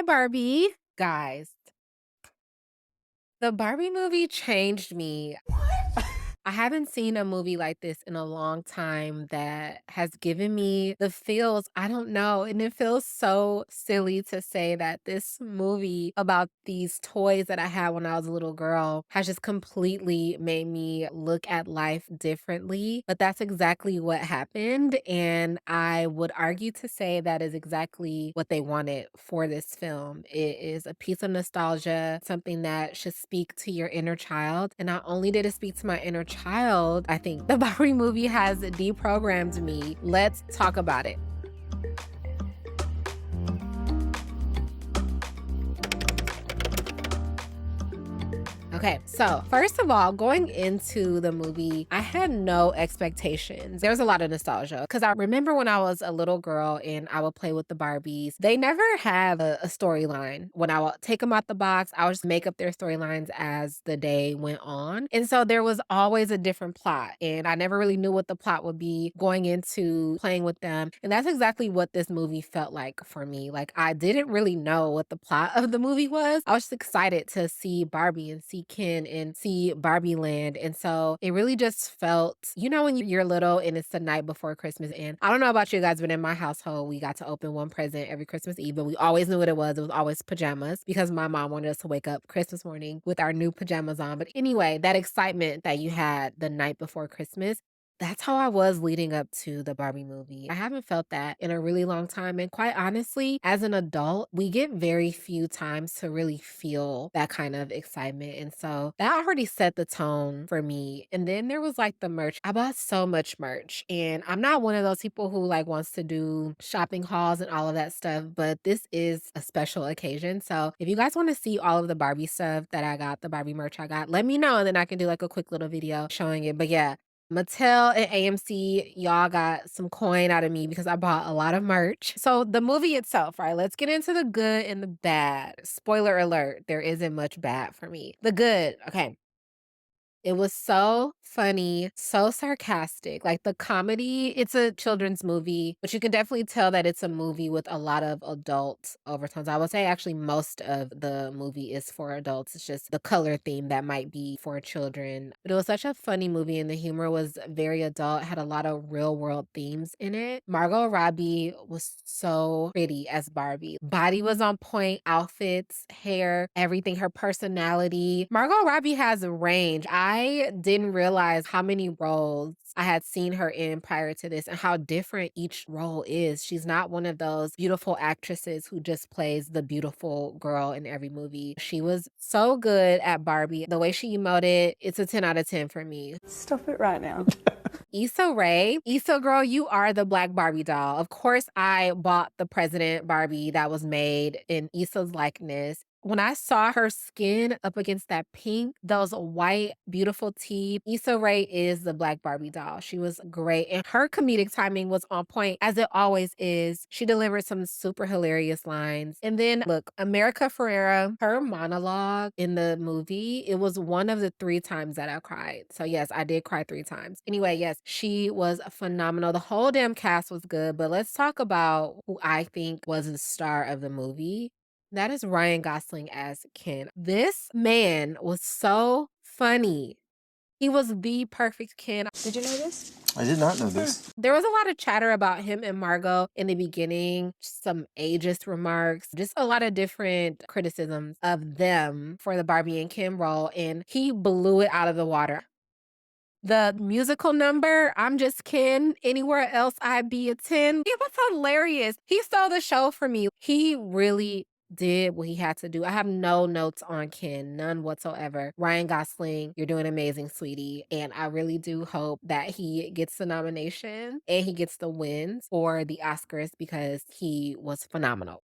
Hi, Barbie. Guys, the Barbie movie changed me. I haven't seen a movie like this in a long time that has given me the feels. I don't know. And it feels so silly to say that this movie about these toys that I had when I was a little girl has just completely made me look at life differently. But that's exactly what happened. And I would argue to say that is exactly what they wanted for this film. It is a piece of nostalgia, something that should speak to your inner child. And not only did it speak to my inner child, I think the Barbie movie has deprogrammed me. Let's talk about it. Okay, so first of all, going into the movie, I had no expectations. There was a lot of nostalgia because I remember when I was a little girl and I would play with the Barbies. They never have a storyline. When I would take them out the box, I would just make up their storylines as the day went on. And so there was always a different plot, and I never really knew what the plot would be going into playing with them. And that's exactly what this movie felt like for me. Like, I didn't really know what the plot of the movie was. I was just excited to see Barbie and see Ken and see Barbie Land. And so it really just felt, when you're little and it's the night before Christmas. And I don't know about you guys, but in my household, we got to open one present every Christmas Eve, and we always knew what it was. It was always pajamas because my mom wanted us to wake up Christmas morning with our new pajamas on. But anyway, that excitement that you had the night before Christmas, that's how I was leading up to the Barbie movie. I haven't felt that in a really long time. And quite honestly, as an adult, we get very few times to really feel that kind of excitement. And so that already set the tone for me. And then there was like the merch. I bought so much merch. And I'm not one of those people who like wants to do shopping hauls and all of that stuff, but this is a special occasion. So if you guys want to see all of the Barbie stuff that I got, the Barbie merch I got, let me know. And then I can do like a quick little video showing it. But yeah, Mattel and AMC, y'all got some coin out of me because I bought a lot of merch. So the movie itself, right? Let's get into the good and the bad. Spoiler alert, there isn't much bad for me. The good, okay. It was so funny, so sarcastic. Like the comedy, it's a children's movie, but you can definitely tell that it's a movie with a lot of adult overtones. I would say actually most of the movie is for adults. It's just the color theme that might be for children. But it was such a funny movie, and the humor was very adult, had a lot of real world themes in it. Margot Robbie was so pretty as Barbie. Body was on point, outfits, hair, everything, her personality. Margot Robbie has a range. I didn't realize how many roles I had seen her in prior to this and how different each role is. She's not one of those beautiful actresses who just plays the beautiful girl in every movie. She was so good at Barbie. The way she emoted, it's a 10 out of 10 for me. Stop it right now. Issa Rae. Issa, girl, you are the Black Barbie doll. Of course, I bought the President Barbie that was made in Issa's likeness. When I saw her skin up against that pink, those white, beautiful teeth, Issa Rae is the Black Barbie doll. She was great. And her comedic timing was on point, as it always is. She delivered some super hilarious lines. And then, look, America Ferrera, her monologue in the movie, it was one of the 3 times that I cried. So, yes, I did cry 3 times. Anyway, yes, she was phenomenal. The whole damn cast was good. But let's talk about who I think was the star of the movie. That is Ryan Gosling as Ken. This man was so funny. He was the perfect Ken. Did you know this? I did not know this. There was a lot of chatter about him and Margot in the beginning, some ageist remarks, just a lot of different criticisms of them for the Barbie and Ken role, and he blew it out of the water. The musical number, I'm Just Ken, anywhere else I'd be a 10. It was hilarious. He stole the show for me. He really did what he had to do. I have no notes on Ken, none whatsoever. Ryan Gosling, you're doing amazing, sweetie. And I really do hope that he gets the nomination and he gets the wins for the Oscars because he was phenomenal.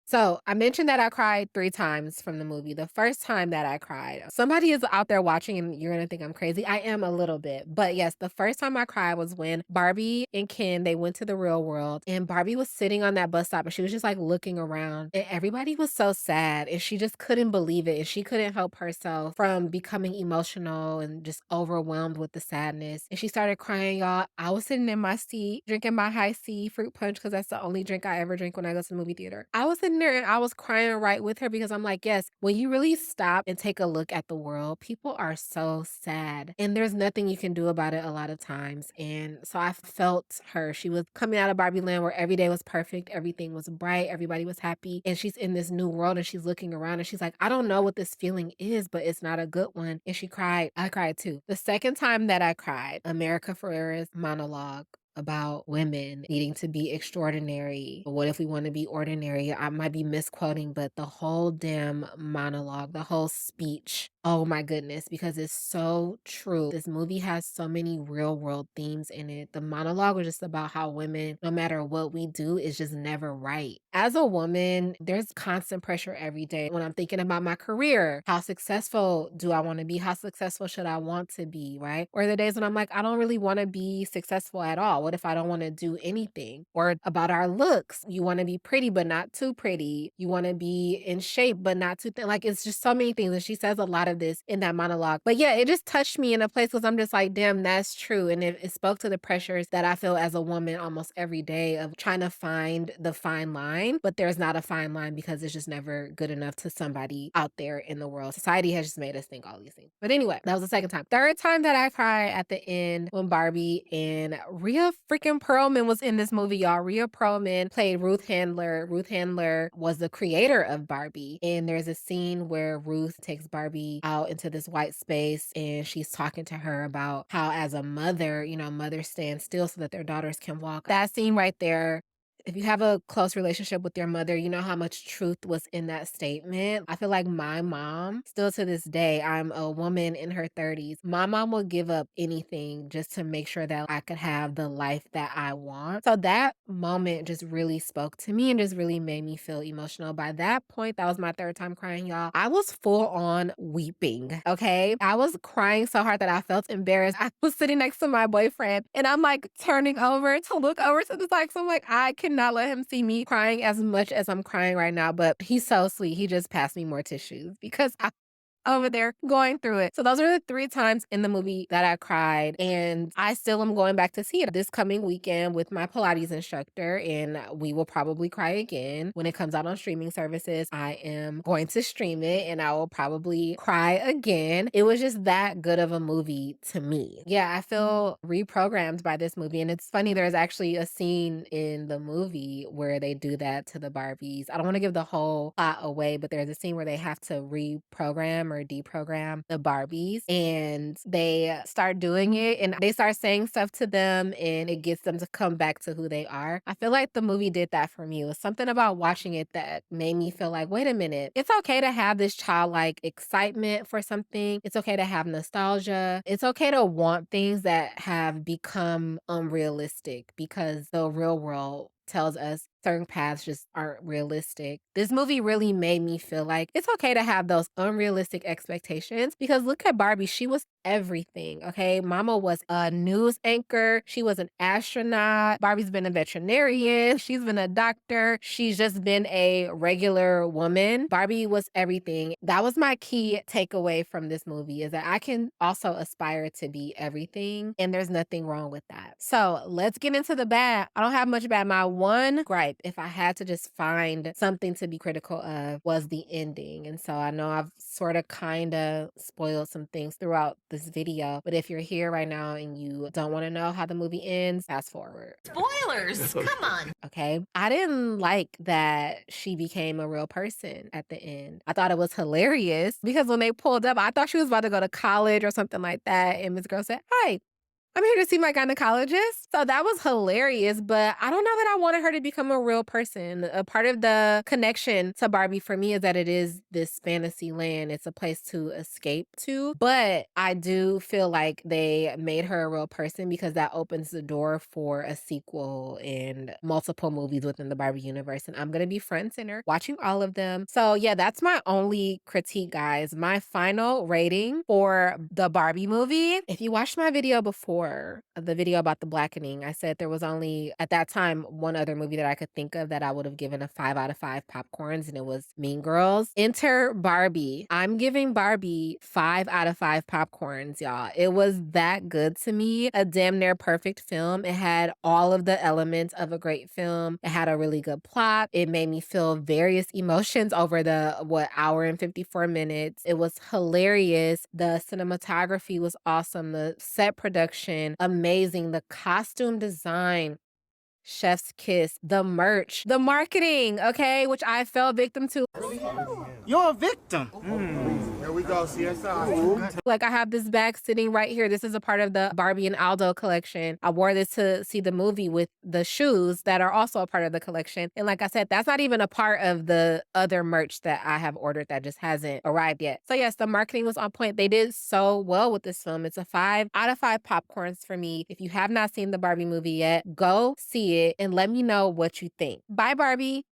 So I mentioned that I cried 3 times from the movie. The first time that I cried, somebody is out there watching and you're gonna think I'm crazy. I am a little bit. But yes, the first time I cried was when Barbie and Ken, they went to the real world and Barbie was sitting on that bus stop and she was just like looking around and everybody was so sad and she just couldn't believe it and she couldn't help herself from becoming emotional and just overwhelmed with the sadness. And she started crying, y'all. I was sitting in my seat drinking my high C fruit punch because that's the only drink I ever drink when I go to the movie theater. I was sitting there and I was crying right with her because I'm like, yes, when you really stop and take a look at the world, people are so sad and there's nothing you can do about it a lot of times. And so I felt her. She was coming out of Barbie land where every day was perfect, everything was bright, everybody was happy. And she's in this new world and she's looking around and she's like, I don't know what this feeling is, but it's not a good one. And she cried. I cried too. The second time that I cried, America Ferrera's monologue about women needing to be extraordinary. What if we want to be ordinary? I might be misquoting, but the whole damn monologue, the whole speech, oh my goodness, because it's so true. This movie has so many real world themes in it. The monologue was just about how women, no matter what we do, is just never right. As a woman, there's constant pressure every day when I'm thinking about my career. How successful do I want to be? How successful should I want to be? Right. Or the days when I'm like, I don't really want to be successful at all. What if I don't want to do anything? Or about our looks. You want to be pretty, but not too pretty. You want to be in shape, but not too thin. Like it's just so many things. And she says a lot of this in that monologue. But yeah, it just touched me in a place because I'm just like, damn, that's true. And it spoke to the pressures that I feel as a woman almost every day of trying to find the fine line, but there's not a fine line because it's just never good enough to somebody out there in the world. Society has just made us think all these things. But anyway, that was the second time. Third time that I cried at the end when Barbie and Rhea freaking Perlman was in this movie, y'all. Rhea Perlman played Ruth Handler. Ruth Handler was the creator of Barbie. And there's a scene where Ruth takes Barbie out into this white space and she's talking to her about how, as a mother, mothers stand still so that their daughters can walk. That scene right there, if you have a close relationship with your mother, you know how much truth was in that statement. I feel like my mom, still to this day, I'm a woman in her 30s. My mom will give up anything just to make sure that I could have the life that I want. So that moment just really spoke to me and just really made me feel emotional. By that point, that was my third time crying, y'all. I was full on weeping. Okay. I was crying so hard that I felt embarrassed. I was sitting next to my boyfriend and I'm like turning over to look over to the side. So I'm like, I cannot let him see me crying as much as I'm crying right now. But he's so sweet. He just passed me more tissues because I over there going through it. So those are the 3 times in the movie that I cried, and I still am going back to see it this coming weekend with my Pilates instructor, and we will probably cry again when it comes out on streaming services. I am going to stream it, and I will probably cry again. It was just that good of a movie to me. Yeah, I feel reprogrammed by this movie, and it's funny, there's actually a scene in the movie where they do that to the Barbies. I don't wanna give the whole plot away, but there's a scene where they have to reprogram or deprogram the Barbies, and they start doing it, and they start saying stuff to them, and it gets them to come back to who they are. I feel like the movie did that for me. It was something about watching it that made me feel like, "Wait a minute, it's okay to have this childlike excitement for something. It's okay to have nostalgia. It's okay to want things that have become unrealistic because the real world tells us certain paths just aren't realistic." This movie really made me feel like it's okay to have those unrealistic expectations because look at Barbie. She was everything, okay? Mama was a news anchor. She was an astronaut. Barbie's been a veterinarian. She's been a doctor. She's just been a regular woman. Barbie was everything. That was my key takeaway from this movie is that I can also aspire to be everything, and there's nothing wrong with that. So let's get into the bad. I don't have much bad. My one gripe, if I had to just find something to be critical of, was the ending. And so I know I've sort of kind of spoiled some things throughout this video, but if you're here right now and you don't want to know how the movie ends, fast forward. Spoilers! Come on. Okay. I didn't like that she became a real person at the end. I thought it was hilarious because when they pulled up, I thought she was about to go to college or something like that. And Miss Girl said, "Hi, I'm here to see my gynecologist. So that was hilarious, but I don't know that I wanted her to become a real person. A part of the connection to Barbie for me is that it is this fantasy land. It's a place to escape to. But I do feel like they made her a real person because that opens the door for a sequel and multiple movies within the Barbie universe. And I'm going to be front and center watching all of them. So yeah, that's my only critique, guys. My final rating for the Barbie movie. If you watched my video before, the video about the blackening, I said there was only at that time one other movie that I could think of that I would have given a 5 out of 5 popcorns, and it was Mean Girls. Enter Barbie. I'm giving Barbie 5 out of 5 popcorns, y'all. It was that good to me. A damn near perfect film. It had all of the elements of a great film. It had a really good plot. It made me feel various emotions over the hour and 54 minutes. It was hilarious. The cinematography was awesome. The set production, amazing. The costume design, chef's kiss. The merch, the marketing, okay, which I fell victim to. You're a victim. Here we go, CSI. Like, I have this bag sitting right here. This is a part of the Barbie and Aldo collection. I wore this to see the movie with the shoes that are also a part of the collection. And like I said, that's not even a part of the other merch that I have ordered that just hasn't arrived yet. So yes, the marketing was on point. They did so well with this film. It's a 5 out of 5 popcorns for me. If you have not seen the Barbie movie yet, go see it and let me know what you think. Bye, Barbie.